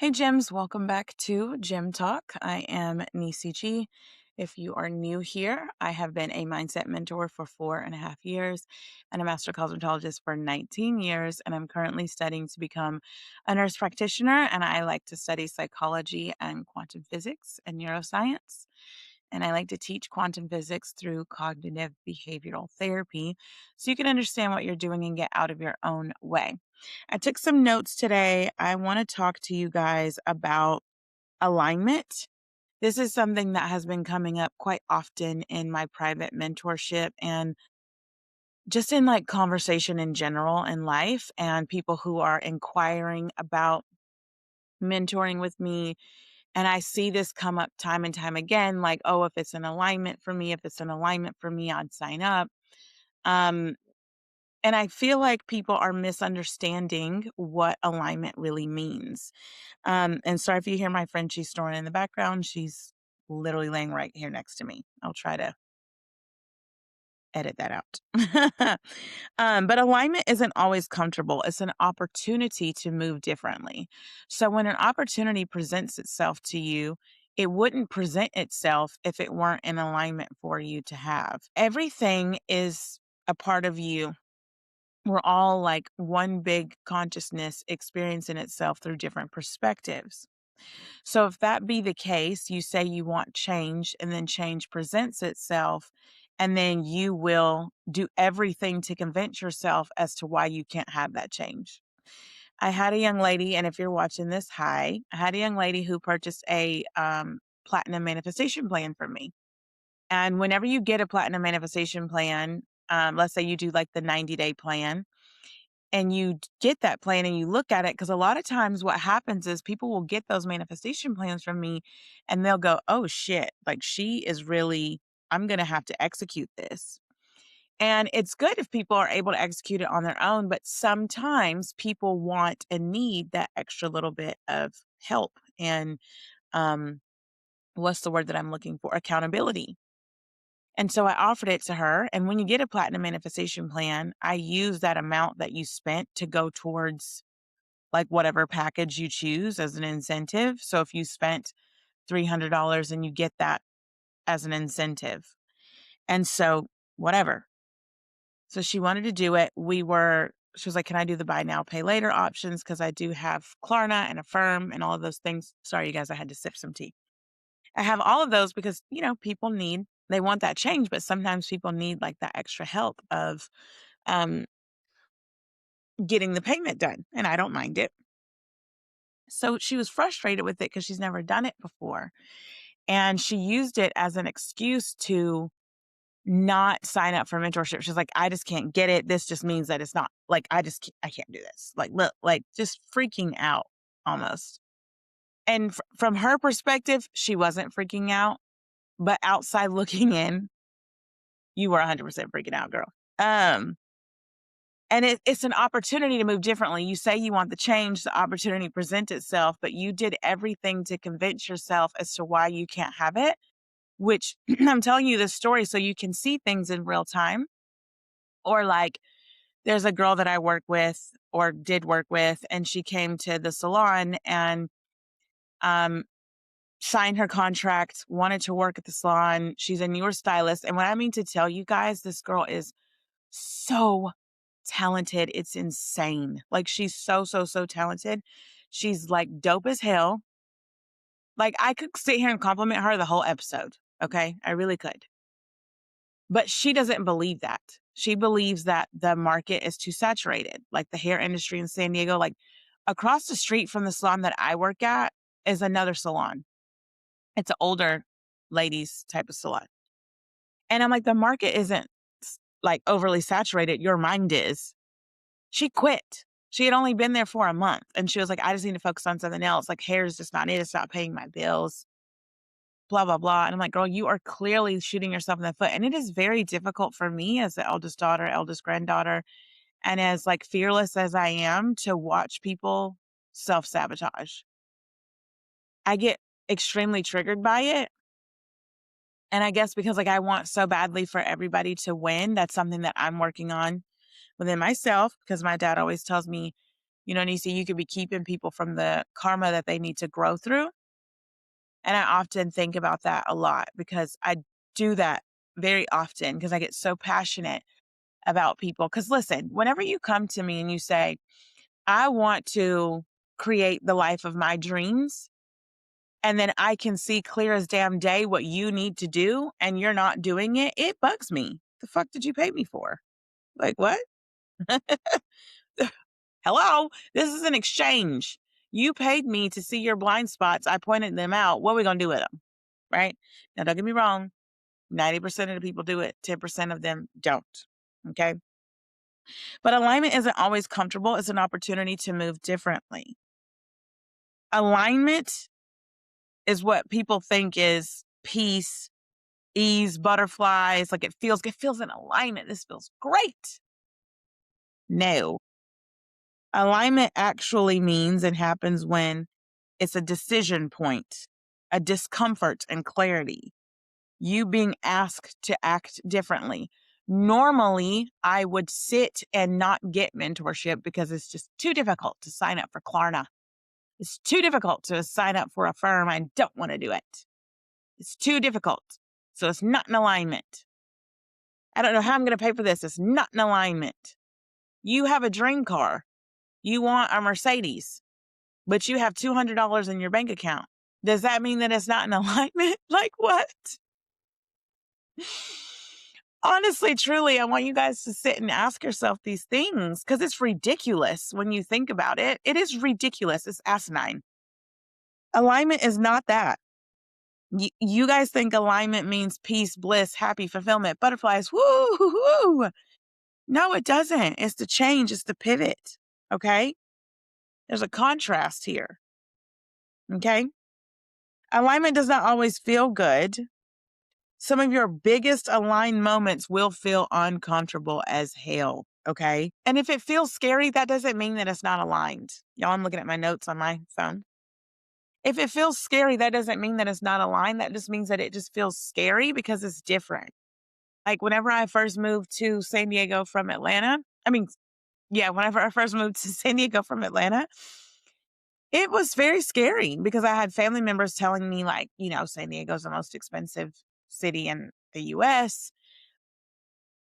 Hey, Gems, welcome back to Gem Talk. I am Niecy G. If you are new here, I have been a mindset mentor for 4.5 years and a master cosmetologist for 19 years. And I'm currently studying to become a nurse practitioner. And I like to study psychology and quantum physics and neuroscience. And I like to teach quantum physics through cognitive behavioral therapy so you can understand what you're doing and get out of your own way. I took some notes today. I want to talk to you guys about alignment. This is something that has been coming up quite often in my private mentorship and just in like conversation in general in life, and people who are inquiring about mentoring with me. And I see this come up time and time again, like, oh, if it's an alignment for me, if it's an alignment for me, I'd sign up. Um, And I feel like people are misunderstanding what alignment really means. And sorry if you hear my friend, she's snoring in the background. She's literally laying right here next to me. I'll try to edit that out. But alignment isn't always comfortable. It's an opportunity to move differently. So when an opportunity presents itself to you, it wouldn't present itself if it weren't in alignment for you to have. Everything is a part of you. We're all like one big consciousness experiencing itself through different perspectives. So, if that be the case, you say you want change, and then change presents itself, and then you will do everything to convince yourself as to why you can't have that change. I had a young lady, and if you're watching this, hi, I had a young lady who purchased a platinum manifestation plan from me. And whenever you get a platinum manifestation plan, let's say you do like the 90-day plan, and you get that plan and you look at it, because a lot of times what happens is people will get those manifestation plans from me and they'll go, oh shit, like she is really, I'm going to have to execute this. And it's good if people are able to execute it on their own, but sometimes people want and need that extra little bit of help and, um, what's the word that I'm looking for? Accountability. And so I offered it to her. And when you get a platinum manifestation plan, I use that amount that you spent to go towards like whatever package you choose as an incentive. So if you spent $300 and you get that as an incentive. And so whatever. So she wanted to do it. She was like, can I do the buy now, pay later options? Because I do have Klarna and Affirm and all of those things. Sorry, you guys, I had to sip some tea. I have all of those because, people they want that change, but sometimes people need like that extra help of um, getting the payment done. And I don't mind it. So she was frustrated with it because she's never done it before. And she used it as an excuse to not sign up for mentorship. She's like, I just can't get it. This just means that it's not like, I can't do this. Like, look, like just freaking out almost. And from her perspective, she wasn't freaking out, but outside looking in, you were 100% freaking out, girl. Um, and it's an opportunity to move differently. You say you want the change, the opportunity presents itself, but you did everything to convince yourself as to why you can't have it, which I'm telling you this story so you can see things in real time. Or like there's a girl that I work with or did work with, and she came to the salon and um, signed her contract, wanted to work at the salon. She's a newer stylist. And what I mean to tell you guys, this girl is so talented. It's insane. Like she's so, so, so talented. She's like dope as hell. Like I could sit here and compliment her the whole episode. Okay. I really could. But she doesn't believe that. She believes that the market is too saturated. Like the hair industry in San Diego, like across the street from the salon that I work at is another salon. It's an older ladies type of salon. And I'm like, the market isn't like overly saturated. Your mind is. She quit. She had only been there for a month and she was like, I just need to focus on something else. Like hair is just not it. It's not paying my bills, blah, blah, blah. And I'm like, girl, you are clearly shooting yourself in the foot. And it is very difficult for me as the eldest daughter, eldest granddaughter, and as like fearless as I am to watch people self-sabotage. I get extremely triggered by it. And I guess because like I want so badly for everybody to win, that's something that I'm working on within myself because my dad always tells me Niecy, you could be keeping people from the karma that they need to grow through. And I often think about that a lot because I do that very often because I get so passionate about people. Because listen, whenever you come to me and you say, I want to create the life of my dreams, and then I can see clear as damn day what you need to do and you're not doing it, it bugs me. The fuck did you pay me for? Like, what? Hello? This is an exchange. You paid me to see your blind spots. I pointed them out. What are we going to do with them? Right? Now, don't get me wrong. 90% of the people do it, 10% of them don't. Okay. But alignment isn't always comfortable. It's an opportunity to move differently. Alignment is what people think is peace, ease, butterflies. Like it feels in alignment. This feels great. No. Alignment actually means and happens when it's a decision point, a discomfort and clarity, you being asked to act differently. Normally, I would sit and not get mentorship because it's just too difficult to sign up for Klarna. It's too difficult to sign up for a firm. I don't want to do it. It's too difficult. So it's not in alignment. I don't know how I'm going to pay for this. It's not in alignment. You have a dream car. You want a Mercedes, but you have $200 in your bank account. Does that mean that it's not in alignment? Like what? Honestly, truly, I want you guys to sit and ask yourself these things because it's ridiculous when you think about it. It is ridiculous. It's asinine. Alignment is not that. You guys think alignment means peace, bliss, happy, fulfillment, butterflies. Woo, woo, woo. No, it doesn't. It's the change. It's the pivot. Okay. There's a contrast here. Okay. Alignment does not always feel good. Some of your biggest aligned moments will feel uncomfortable as hell. Okay. And if it feels scary, that doesn't mean that it's not aligned. Y'all, I'm looking at my notes on my phone. If it feels scary, that doesn't mean that it's not aligned. That just means that it just feels scary because it's different. Like whenever I first moved to San Diego from Atlanta, whenever I first moved to San Diego from Atlanta, it was very scary because I had family members telling me like, San Diego's the most expensive city in the US.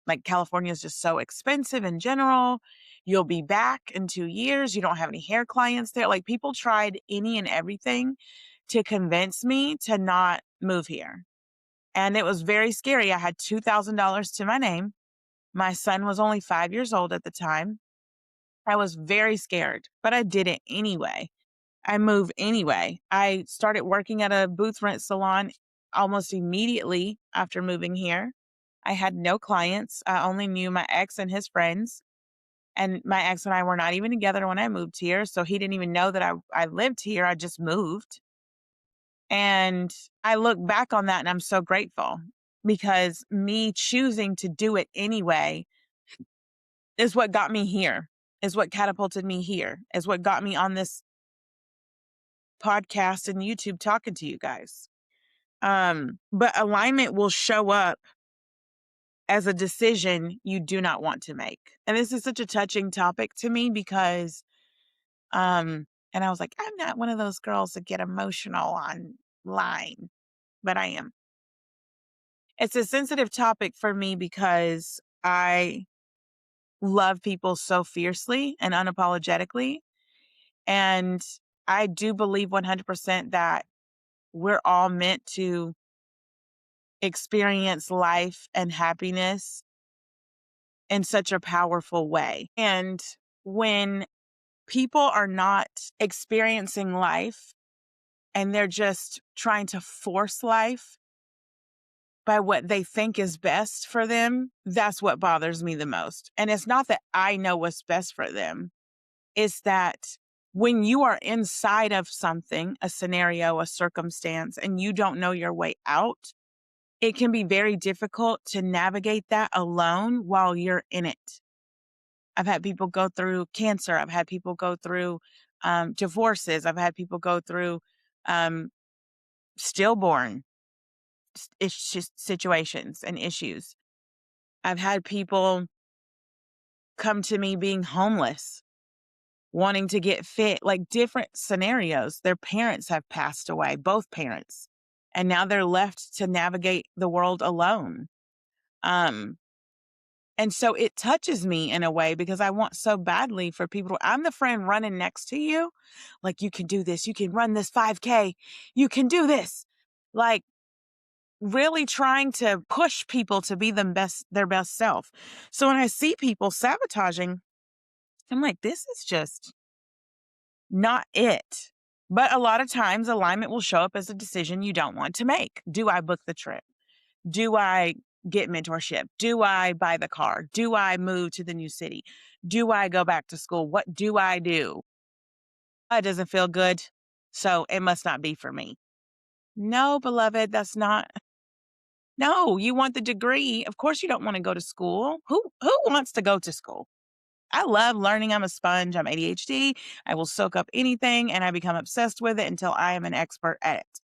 Like California is just so expensive in general. You'll be back in 2 years. You don't have any hair clients there. Like people tried any and everything to convince me to not move here. And it was very scary. I had $2,000 to my name. My son was only 5 years old at the time. I was very scared, but I did it anyway. I moved anyway. I started working at a booth rent salon almost immediately after moving here. I had no clients. I only knew my ex and his friends. And my ex and I were not even together when I moved here. So he didn't even know that I lived here. I just moved. And I look back on that and I'm so grateful because me choosing to do it anyway is what got me here, is what catapulted me here, is what got me on this podcast and YouTube talking to you guys. But alignment will show up as a decision you do not want to make. And this is such a touching topic to me because, and I was like, I'm not one of those girls that get emotional online, but I am. It's a sensitive topic for me because I love people so fiercely and unapologetically. And I do believe 100% that we're all meant to experience life and happiness in such a powerful way. And when people are not experiencing life and they're just trying to force life by what they think is best for them, that's what bothers me the most. And it's not that I know what's best for them. It's that when you are inside of something, a scenario, a circumstance, and you don't know your way out, it can be very difficult to navigate that alone while you're in it. I've had people go through cancer. I've had people go through divorces. I've had people go through stillborn situations and issues. I've had people come to me being homeless. wanting to get fit, like different scenarios. Their parents have passed away, both parents, and now they're left to navigate the world alone. Um, and so it touches me in a way because I want so badly for people. I'm the friend running next to you. Like, you can do this. You can run this 5K. You can do this. Like, really trying to push people to be their best self. So when I see people sabotaging, I'm like, this is just not it. But a lot of times alignment will show up as a decision you don't want to make. Do I book the trip? Do I get mentorship? Do I buy the car? Do I move to the new city? Do I go back to school? What do I do? It doesn't feel good, so it must not be for me. No, beloved, that's not. No, you want the degree. Of course you don't want to go to school. Who wants to go to school? I love learning. I'm a sponge. I'm ADHD. I will soak up anything and I become obsessed with it until I am an expert at it.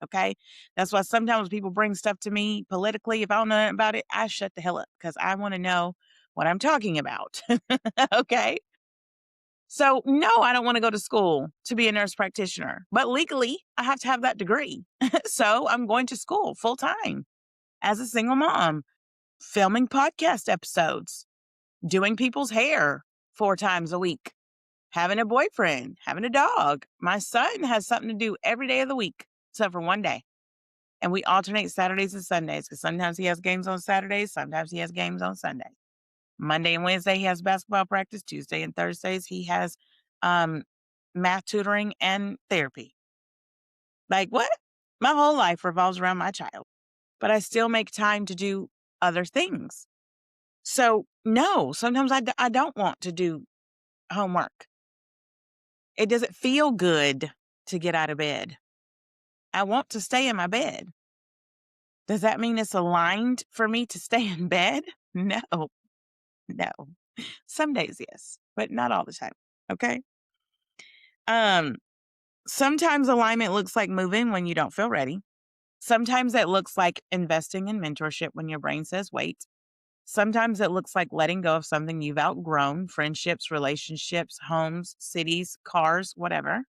Okay. That's why sometimes people bring stuff to me politically. If I don't know nothing about it, I shut the hell up because I want to know what I'm talking about. Okay. So, no, I don't want to go to school to be a nurse practitioner, but legally, I have to have that degree. So, I'm going to school full time as a single mom, filming podcast episodes, doing people's hair 4 times a week, having a boyfriend, having a dog. My son has something to do every day of the week, except for one day. And we alternate Saturdays and Sundays because sometimes he has games on Saturdays, sometimes he has games on Sundays. Monday and Wednesday, he has basketball practice. Tuesday and Thursdays, he has um, math tutoring and therapy. Like, what? My whole life revolves around my child, but I still make time to do other things. So, no, sometimes I don't want to do homework. It doesn't feel good to get out of bed. I want to stay in my bed. Does that mean it's aligned for me to stay in bed? No, no. Some days, yes, but not all the time. Okay. Um, Sometimes alignment looks like moving when you don't feel ready. Sometimes it looks like investing in mentorship when your brain says wait. Sometimes it looks like letting go of something you've outgrown, friendships, relationships, homes, cities, cars, whatever.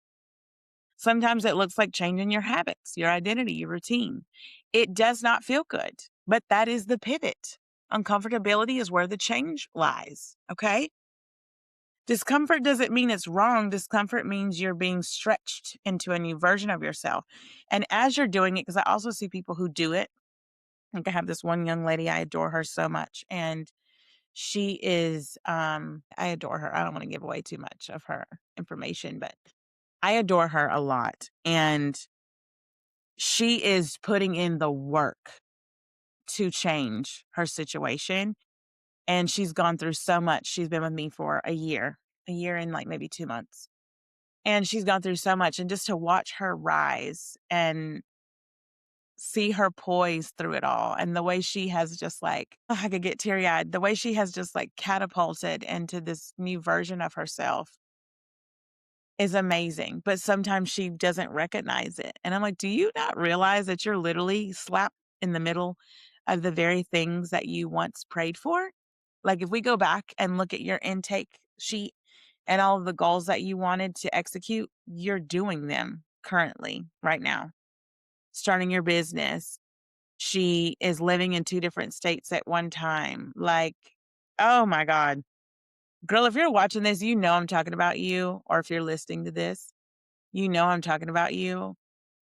Sometimes it looks like changing your habits, your identity, your routine. It does not feel good, but that is the pivot. Uncomfortability is where the change lies. Okay. Discomfort doesn't mean it's wrong. Discomfort means you're being stretched into a new version of yourself. And as you're doing it, because I also see people who do it, like I have this one young lady, I adore her so much. And she is, I adore her. I don't want to give away too much of her information, but I adore her a lot. And she is putting in the work to change her situation. And she's gone through so much. She's been with me for a year and like maybe 2 months. And she's gone through so much. And just to watch her rise and see her poise through it all and the way she has just like, oh, I could get teary eyed, the way she has just like catapulted into this new version of herself is amazing. But sometimes she doesn't recognize it. And I'm like, do you not realize that you're literally slapped in the middle of the very things that you once prayed for? Like, if we go back and look at your intake sheet and all of the goals that you wanted to execute, you're doing them currently, right now. Starting your business. She is living in 2 different states at one time. Like, oh my God. Girl, if you're watching this, you know I'm talking about you. Or if you're listening to this, you know I'm talking about you.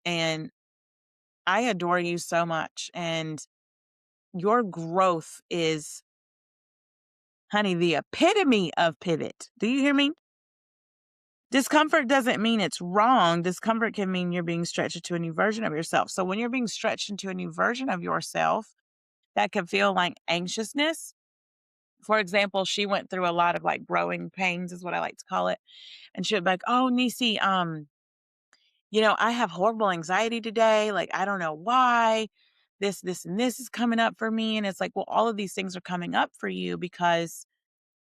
And I adore you so much. And your growth is, honey, the epitome of pivot. Do you hear me? Discomfort doesn't mean it's wrong. Discomfort can mean you're being stretched into a new version of yourself. So when you're being stretched into a new version of yourself, that can feel like anxiousness. For example, she went through a lot of like growing pains, is what I like to call it. And she would be like, oh, Niecy, I have horrible anxiety today. Like, I don't know why. This, and this is coming up for me. And it's like, well, all of these things are coming up for you because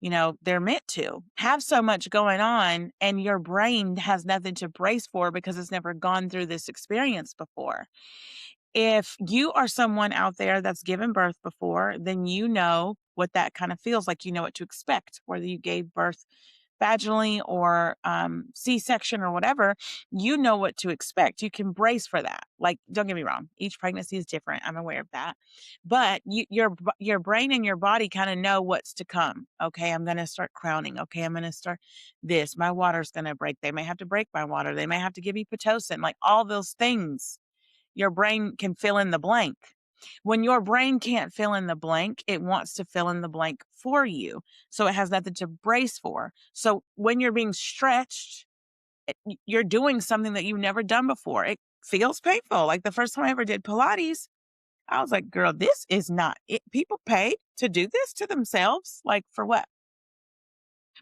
they're meant to have so much going on and your brain has nothing to brace for because it's never gone through this experience before. If you are someone out there that's given birth before, then you know what that kind of feels like. You know what to expect, whether you gave birth vaginally or C-section or whatever, you know what to expect. You can brace for that. Like, don't get me wrong, each pregnancy is different. I'm aware of that. But your brain and your body kind of know what's to come. Okay, I'm going to start crowning. Okay, I'm going to start this. My water's going to break. They may have to break my water. They may have to give me Pitocin. Like all those things, your brain can fill in the blank. When your brain can't fill in the blank, it wants to fill in the blank for you. So it has nothing to brace for. So when you're being stretched, you're doing something that you've never done before. It feels painful. Like the first time I ever did Pilates, I was like, girl, this is not it. People pay to do this to themselves. Like for what?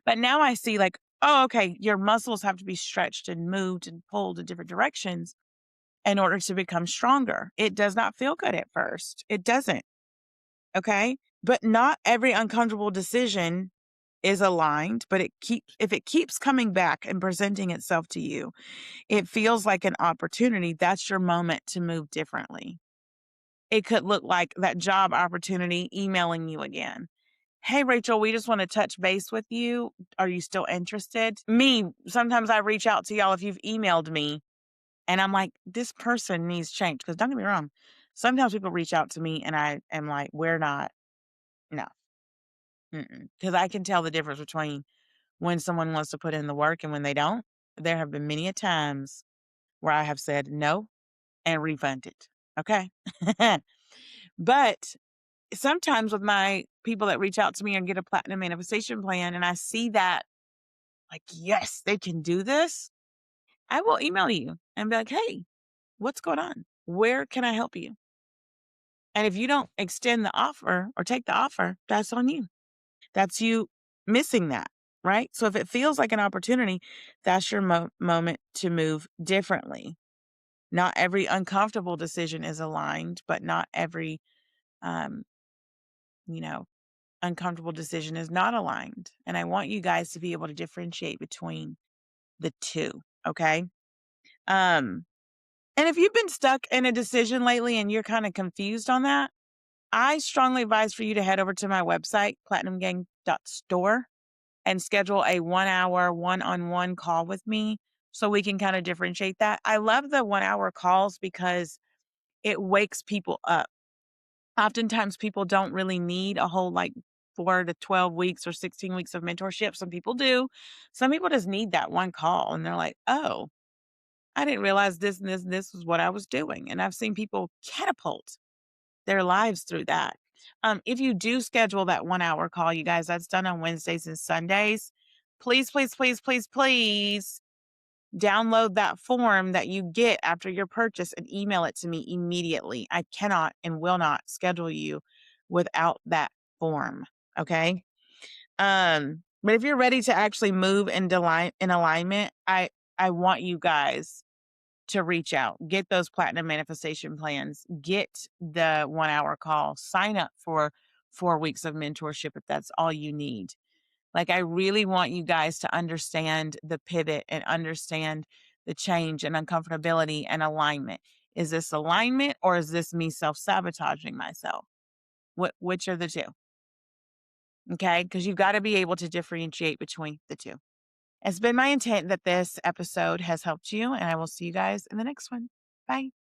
But now I see like, oh, okay, your muscles have to be stretched and moved and pulled in different directions in order to become stronger. It does not feel good at first. It doesn't. Okay. But not every uncomfortable decision is aligned, but if it keeps coming back and presenting itself to you, it feels like an opportunity. That's your moment to move differently. It could look like that job opportunity emailing you again. Hey, Rachel, we just want to touch base with you. Are you still interested? Sometimes I reach out to y'all if you've emailed me and I'm like, this person needs change. Because don't get me wrong, sometimes people reach out to me and I am like, we're not, no. Because I can tell the difference between when someone wants to put in the work and when they don't. There have been many a times where I have said no and refunded. Okay. But sometimes with my people that reach out to me and get a platinum manifestation plan, and I see that, like, yes, they can do this, I will email you and be like, hey, what's going on? Where can I help you? And if you don't extend the offer or take the offer, that's on you. That's you missing that, right? So if it feels like an opportunity, that's your moment to move differently. Not every uncomfortable decision is aligned, but not every, um, you know, uncomfortable decision is not aligned. And I want you guys to be able to differentiate between the two. Okay. Um, and if you've been stuck in a decision lately and you're kind of confused on that, I strongly advise for you to head over to my website, platinumgang.store, and schedule a 1-hour one-on-one call with me so we can kind of differentiate that. I love the 1-hour calls because it wakes people up. Oftentimes people don't really need a whole like 4 to 12 weeks or 16 weeks of mentorship. Some people do. Some people just need that one call and they're like, oh, I didn't realize this and this and this was what I was doing. And I've seen people catapult their lives through that. If you do schedule that 1-hour call, you guys, that's done on Wednesdays and Sundays. Please, please, please, please, please download that form that you get after your purchase and email it to me immediately. I cannot and will not schedule you without that form. Okay. But if you're ready to actually move in alignment, I want you guys to reach out, get those platinum manifestation plans, get the 1-hour call, sign up for 4 weeks of mentorship if that's all you need. Like, I really want you guys to understand the pivot and understand the change and uncomfortability and alignment. Is this alignment or is this me self-sabotaging myself? Which are the two? Okay. Because you've got to be able to differentiate between the two. It's been my intent that this episode has helped you, and I will see you guys in the next one. Bye.